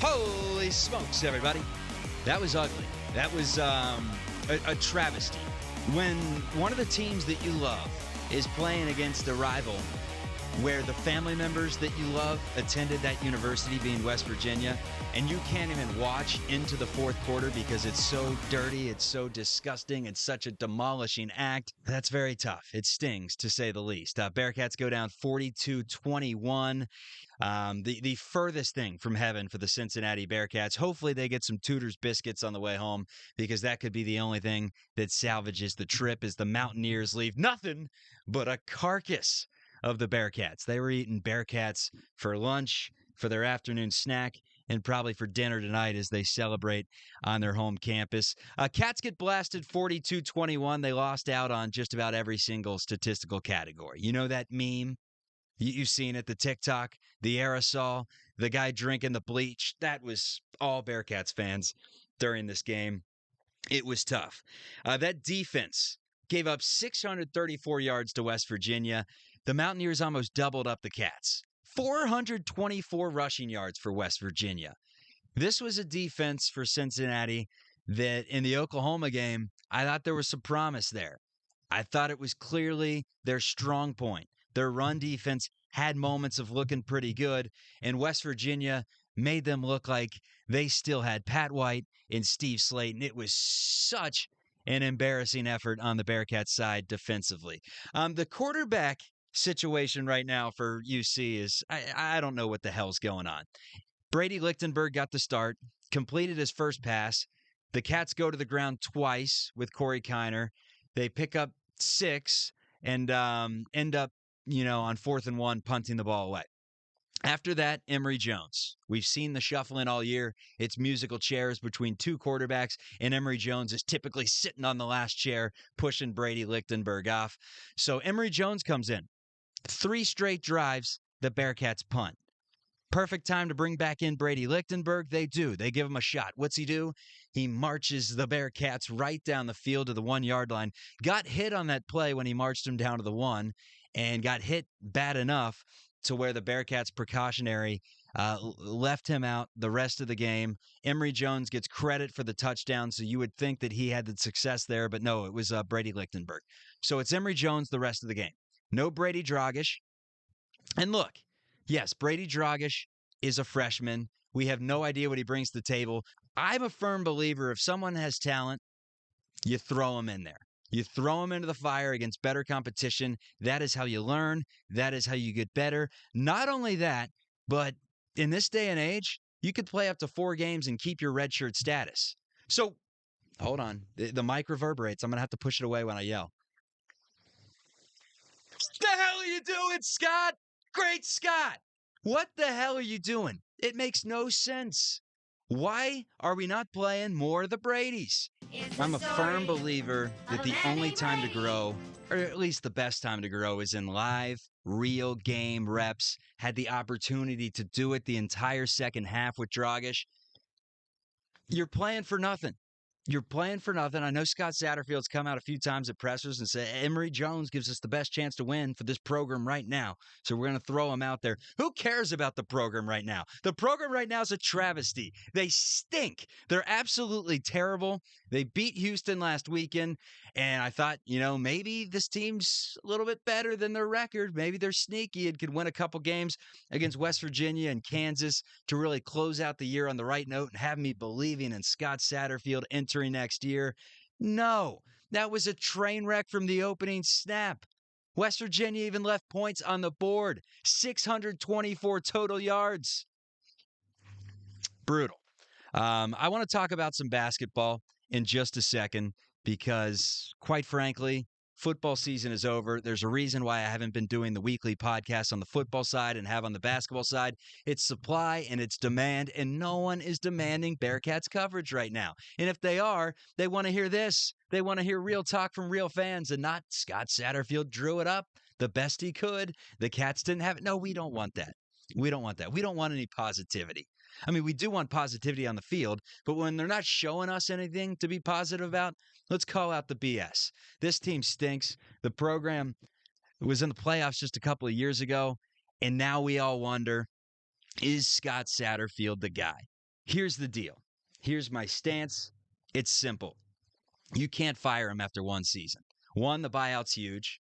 Holy smokes, everybody. That was ugly. That was a travesty. When one of the teams that you love is playing against a rival where the family members that you love attended that university, being West Virginia, and you can't even watch into the fourth quarter because it's so dirty, it's so disgusting, it's such a demolishing act. That's very tough. It stings, to say the least. Bearcats go down 42-21. The furthest thing from heaven for the Cincinnati Bearcats. Hopefully they get some Tudor's biscuits on the way home, because that could be the only thing that salvages the trip, as the Mountaineers leave nothing but a carcass of the Bearcats. They were eating Bearcats for lunch, for their afternoon snack, and probably for dinner tonight as they celebrate on their home campus. Cats get blasted 42-21. They lost out on just about every single statistical category. You know that meme? You've seen it, the TikTok, the aerosol, the guy drinking the bleach. That was all Bearcats fans during this game. It was tough. That defense gave up 634 yards to West Virginia. The Mountaineers almost doubled up the Cats. 424 rushing yards for West Virginia. This was a defense for Cincinnati that in the Oklahoma game, I thought there was some promise there. I thought it was clearly their strong point. Their run defense had moments of looking pretty good, and West Virginia made them look like they still had Pat White and Steve Slayton. It was such an embarrassing effort on the Bearcats side defensively. The quarterback situation right now for UC is, I don't know what the hell's going on. Brady Lichtenberg got the start, completed his first pass. The Cats go to the ground twice with Corey Kiner. They pick up 6 and end up, on 4th and 1, punting the ball away. After that, Emory Jones. We've seen the shuffling all year. It's musical chairs between two quarterbacks, and Emory Jones is typically sitting on the last chair, pushing Brady Lichtenberg off. So Emory Jones comes in. 3 straight drives, the Bearcats punt. Perfect time to bring back in Brady Lichtenberg. They do. They give him a shot. What's he do? He marches the Bearcats right down the field to the 1-yard line. Got hit on that play when he marched him down to the 1, and got hit bad enough to where the Bearcats precautionary left him out the rest of the game. Emory Jones gets credit for the touchdown, so you would think that he had the success there, but no, it was Brady Lichtenberg. So it's Emory Jones the rest of the game. No Brady Dragish. And look, yes, Brady Dragish is a freshman. We have no idea what he brings to the table. I'm a firm believer if someone has talent, you throw him in there. You throw him into the fire against better competition. That is how you learn. That is how you get better. Not only that, but in this day and age, you could play up to 4 games and keep your redshirt status. So, hold on. The mic reverberates. I'm going to have to push it away when I yell. What the hell are you doing, Scott? Great Scott! What the hell are you doing? It makes no sense. Why are we not playing more of the Bradys? I'm a firm believer that the only time to grow, or at least the best time to grow, is in live, real game reps. Had the opportunity to do it the entire second half with Dragish. You're playing for nothing. You're playing for nothing. I know Scott Satterfield's come out a few times at pressers and said, Emory Jones gives us the best chance to win for this program right now. So we're going to throw him out there. Who cares about the program right now? The program right now is a travesty. They stink. They're absolutely terrible. They beat Houston last weekend, and I thought, maybe this team's a little bit better than their record. Maybe they're sneaky and could win a couple games against West Virginia and Kansas to really close out the year on the right note and have me believing in Scott Satterfield entering next year. No, that was a train wreck from the opening snap. West Virginia even left points on the board. 624 total yards. Brutal. I want to talk about some basketball in just a second because, quite frankly, football season is over. There's a reason why I haven't been doing the weekly podcast on the football side and have on the basketball side. It's supply and it's demand, and no one is demanding Bearcats coverage right now. And if they are, they want to hear this. They want to hear real talk from real fans and not Scott Satterfield drew it up the best he could. The Cats didn't have it. No, we don't want that. We don't want that. We don't want any positivity. I mean, we do want positivity on the field, but when they're not showing us anything to be positive about, let's call out the BS. This team stinks. The program was in the playoffs just a couple of years ago, and now we all wonder, is Scott Satterfield the guy? Here's the deal. Here's my stance. It's simple. You can't fire him after one season. One, the buyout's huge.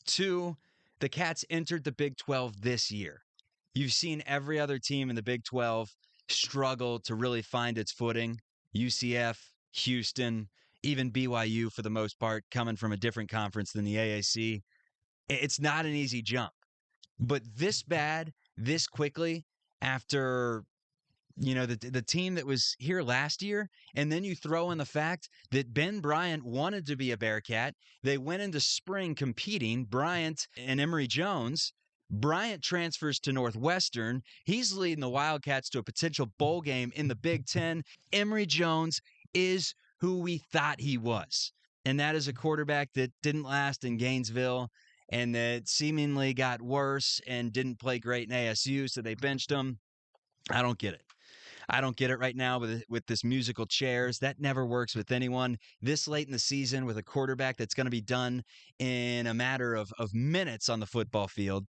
Two, the Cats entered the Big 12 this year. You've seen every other team in the Big 12 struggle to really find its footing. UCF, Houston, even BYU for the most part, coming from a different conference than the AAC. It's not an easy jump. But this bad, this quickly, after the team that was here last year, and then you throw in the fact that Ben Bryant wanted to be a Bearcat. They went into spring competing, Bryant and Emory Jones. Bryant transfers to Northwestern. He's leading the Wildcats to a potential bowl game in the Big Ten. Emory Jones is who we thought he was, and that is a quarterback that didn't last in Gainesville and that seemingly got worse and didn't play great in ASU, so they benched him. I don't get it. I don't get it right now with this musical chairs. That never works with anyone. This late in the season with a quarterback that's going to be done in a matter of minutes on the football field,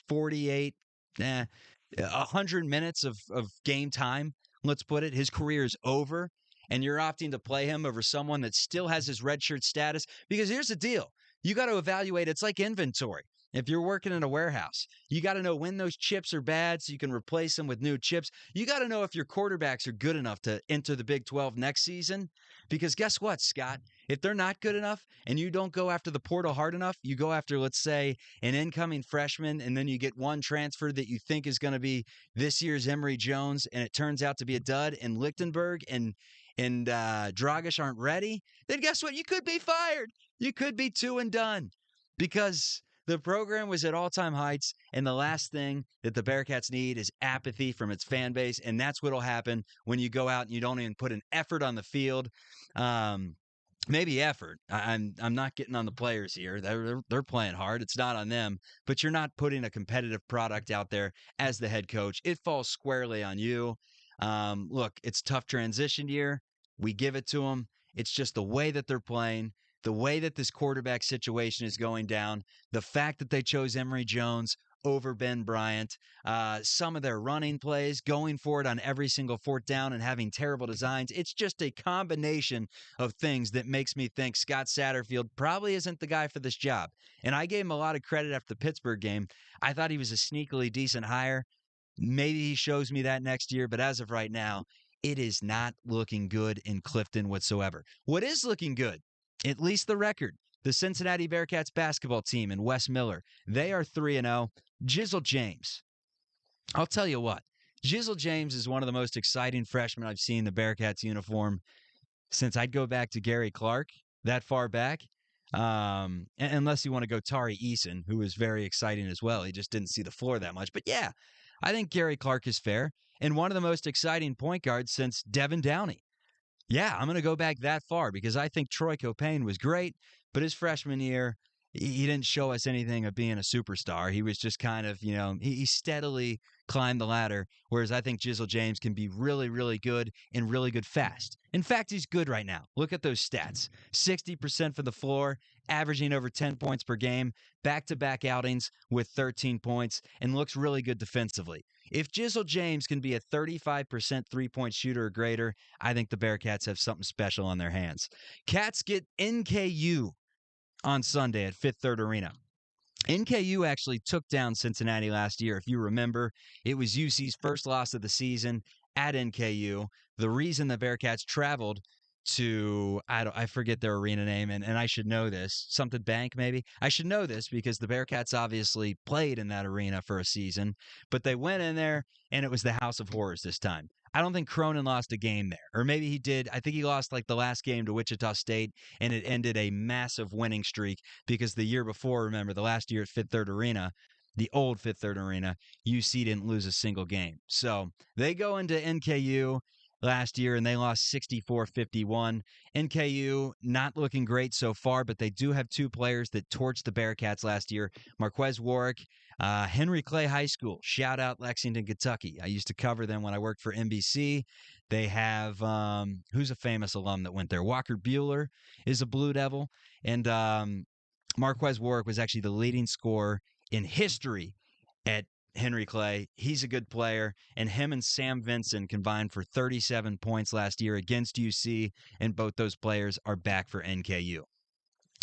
48, 100 minutes of game time, let's put it. His career is over, and you're opting to play him over someone that still has his redshirt status. Because here's the deal. You got to evaluate. It's like inventory. If you're working in a warehouse, you got to know when those chips are bad so you can replace them with new chips. You got to know if your quarterbacks are good enough to enter the Big 12 next season. Because guess what, Scott? If they're not good enough and you don't go after the portal hard enough, you go after, let's say, an incoming freshman, and then you get one transfer that you think is going to be this year's Emory Jones, and it turns out to be a dud, and Lichtenberg and Dragish aren't ready, then guess what? You could be fired. You could be two and done because the program was at all-time heights, and the last thing that the Bearcats need is apathy from its fan base, and that's what'll happen when you go out and you don't even put an effort on the field. Maybe effort. I'm not getting on the players here. They're playing hard. It's not on them, but you're not putting a competitive product out there as the head coach. It falls squarely on you. Look, it's tough transition year. We give it to them. It's just the way that they're playing, the way that this quarterback situation is going down, the fact that they chose Emory Jones over Ben Bryant, some of their running plays, going for it on every single fourth down and having terrible designs. It's just a combination of things that makes me think Scott Satterfield probably isn't the guy for this job. And I gave him a lot of credit after the Pittsburgh game. I thought he was a sneakily decent hire. Maybe he shows me that next year, but as of right now, it is not looking good in Clifton whatsoever. What is looking good, at least the record, the Cincinnati Bearcats basketball team and Wes Miller, they are 3-0. Jizzle James, I'll tell you what, Jizzle James is one of the most exciting freshmen I've seen in the Bearcats uniform since I'd go back to Gary Clark, that far back. Unless you want to go Tari Eason, who was very exciting as well. He just didn't see the floor that much. But yeah, I think Gary Clark is fair. And one of the most exciting point guards since Devin Downey. Yeah, I'm going to go back that far because I think Troy Copain was great, but his freshman year, he didn't show us anything of being a superstar. He was just kind of, he steadily climbed the ladder, whereas I think Jizzle James can be really, really good and really good fast. In fact, he's good right now. Look at those stats. 60% from the floor, averaging over 10 points per game, back-to-back outings with 13 points, and looks really good defensively. If Jizzle James can be a 35% three-point shooter or greater, I think the Bearcats have something special on their hands. Cats get NKU on Sunday at Fifth Third Arena. NKU actually took down Cincinnati last year. If you remember, it was UC's first loss of the season at NKU. The reason the Bearcats traveled to, I forget their arena name, and I should know this, something Bank maybe. I should know this because the Bearcats obviously played in that arena for a season, but they went in there, and it was the House of Horrors this time. I don't think Cronin lost a game there, or maybe he did. I think he lost like the last game to Wichita State, and it ended a massive winning streak because the year before, remember, the last year at Fifth Third Arena, the old Fifth Third Arena, UC didn't lose a single game. So they go into NKU last year, and they lost 64-51. NKU not looking great so far, but they do have two players that torched the Bearcats last year. Marquez Warwick, Henry Clay High School. Shout out Lexington, Kentucky. I used to cover them when I worked for NBC. They have, who's a famous alum that went there? Walker Bueller is a Blue Devil. And Marquez Warwick was actually the leading scorer in history at Henry Clay. He's a good player, and him and Sam Vinson combined for 37 points last year against UC, and both those players are back for NKU.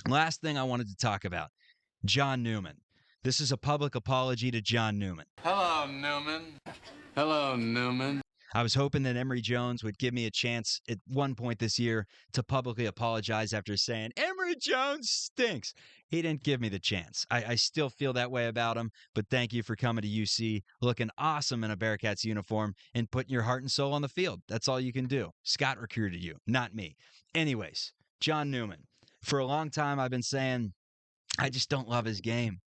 Last thing I wanted to talk about, John Newman. This is a public apology to John Newman. Hello, Newman. Hello, Newman. I was hoping that Emory Jones would give me a chance at one point this year to publicly apologize after saying, Emory Jones stinks. He didn't give me the chance. I still feel that way about him, but thank you for coming to UC, looking awesome in a Bearcats uniform, and putting your heart and soul on the field. That's all you can do. Scott recruited you, not me. Anyways, John Newman. For a long time, I've been saying, I just don't love his game.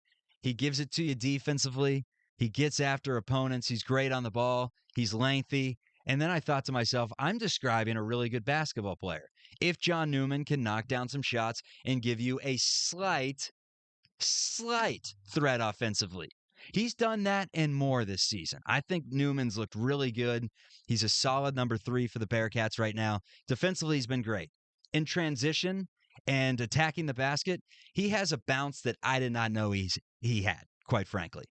He gives it to you defensively. He gets after opponents. He's great on the ball. He's lengthy. And then I thought to myself, I'm describing a really good basketball player. If John Newman can knock down some shots and give you a slight threat offensively. He's done that and more this season. I think Newman's looked really good. He's a solid number 3 for the Bearcats right now. Defensively, he's been great. In transition and attacking the basket, he has a bounce that I did not know he had, quite frankly.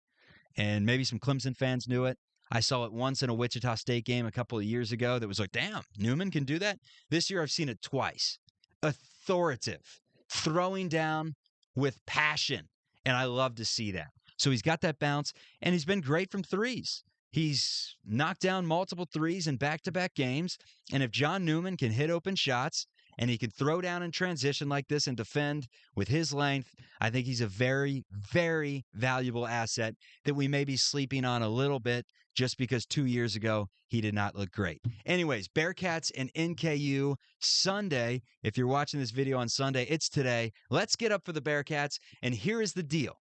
And maybe some Clemson fans knew it. I saw it once in a Wichita State game a couple of years ago that was like, damn, Newman can do that? This year I've seen it twice. Authoritative, throwing down with passion, and I love to see that. So he's got that bounce, and he's been great from threes. He's knocked down multiple threes in back-to-back games, and if John Newman can hit open shots and he can throw down in transition like this and defend with his length, I think he's a very, very valuable asset that we may be sleeping on a little bit just because 2 years ago he did not look great. Anyways, Bearcats and NKU Sunday. If you're watching this video on Sunday, it's today. Let's get up for the Bearcats, and here is the deal.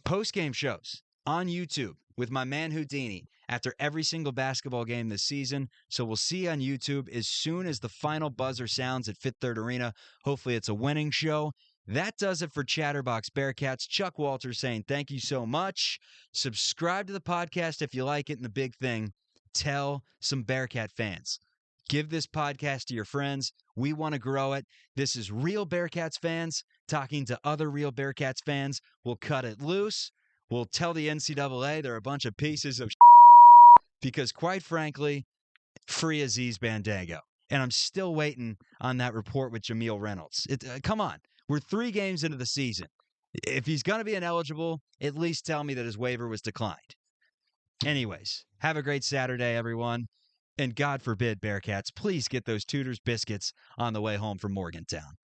Post-game shows on YouTube with my man Houdini after every single basketball game this season. So we'll see you on YouTube as soon as the final buzzer sounds at Fifth Third Arena. Hopefully it's a winning show. That does it for Chatterbox Bearcats. Chuck Walters saying thank you so much. Subscribe to the podcast if you like it. And the big thing, tell some Bearcat fans. Give this podcast to your friends. We want to grow it. This is real Bearcats fans talking to other real Bearcats fans. We'll cut it loose. We'll tell the NCAA they're a bunch of pieces of because, quite frankly, free Aziz Bandago. And I'm still waiting on that report with Jameel Reynolds. Come on. We're 3 games into the season. If he's going to be ineligible, at least tell me that his waiver was declined. Anyways, have a great Saturday, everyone. And God forbid, Bearcats, please get those Tudor's biscuits on the way home from Morgantown.